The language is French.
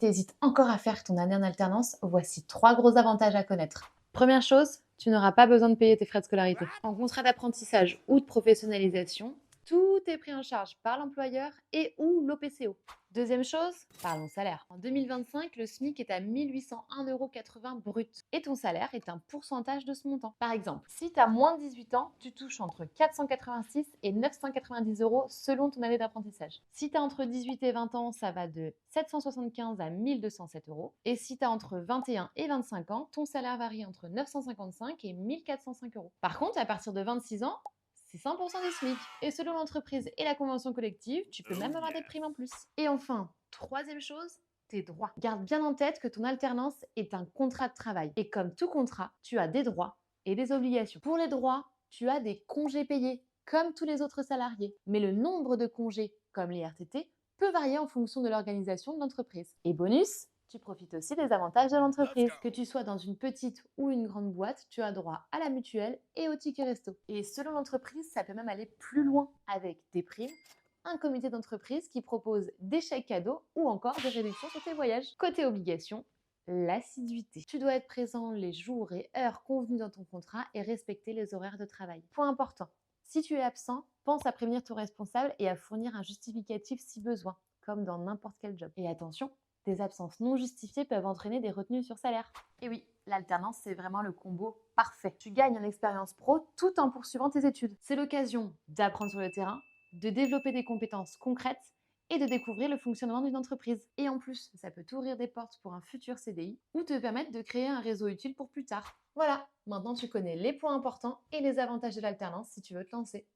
tu hésites encore à faire ton année en alternance, voici 3 gros avantages à connaître. Première chose, tu n'auras pas besoin de payer tes frais de scolarité. En contrat d'apprentissage ou de professionnalisation, tout est pris en charge par l'employeur et ou l'OPCO. Deuxième chose, parlons salaire. En 2025, le SMIC est à 1 801,80 € brut et ton salaire est un pourcentage de ce montant. Par exemple, si tu as moins de 18 ans, tu touches entre 486 et 990 € selon ton année d'apprentissage. Si tu as entre 18 et 20 ans, ça va de 775 à 1207 € et si tu as entre 21 et 25 ans, ton salaire varie entre 955 et 1405 €. Par contre, à partir de 26 ans, c'est 100% des SMIC. Et selon l'entreprise et la convention collective, tu peux même avoir des primes en plus. Et enfin, troisième chose, tes droits. Garde bien en tête que ton alternance est un contrat de travail. Et comme tout contrat, tu as des droits et des obligations. Pour les droits, tu as des congés payés, comme tous les autres salariés. Mais le nombre de congés, comme les RTT, peut varier en fonction de l'organisation de l'entreprise. Et bonus, tu profites aussi des avantages de l'entreprise. Que tu sois dans une petite ou une grande boîte, tu as droit à la mutuelle et au ticket resto. Et selon l'entreprise, ça peut même aller plus loin avec des primes, un comité d'entreprise qui propose des chèques cadeaux ou encore des réductions sur tes voyages. Côté obligation, l'assiduité. Tu dois être présent les jours et heures convenus dans ton contrat et respecter les horaires de travail. Point important, si tu es absent, pense à prévenir ton responsable et à fournir un justificatif si besoin, comme dans n'importe quel job. Et attention, des absences non justifiées peuvent entraîner des retenues sur salaire. Et oui, l'alternance, c'est vraiment le combo parfait. Tu gagnes en expérience pro tout en poursuivant tes études. C'est l'occasion d'apprendre sur le terrain, de développer des compétences concrètes et de découvrir le fonctionnement d'une entreprise. Et en plus, ça peut t'ouvrir des portes pour un futur CDI ou te permettre de créer un réseau utile pour plus tard. Voilà, maintenant tu connais les points importants et les avantages de l'alternance si tu veux te lancer.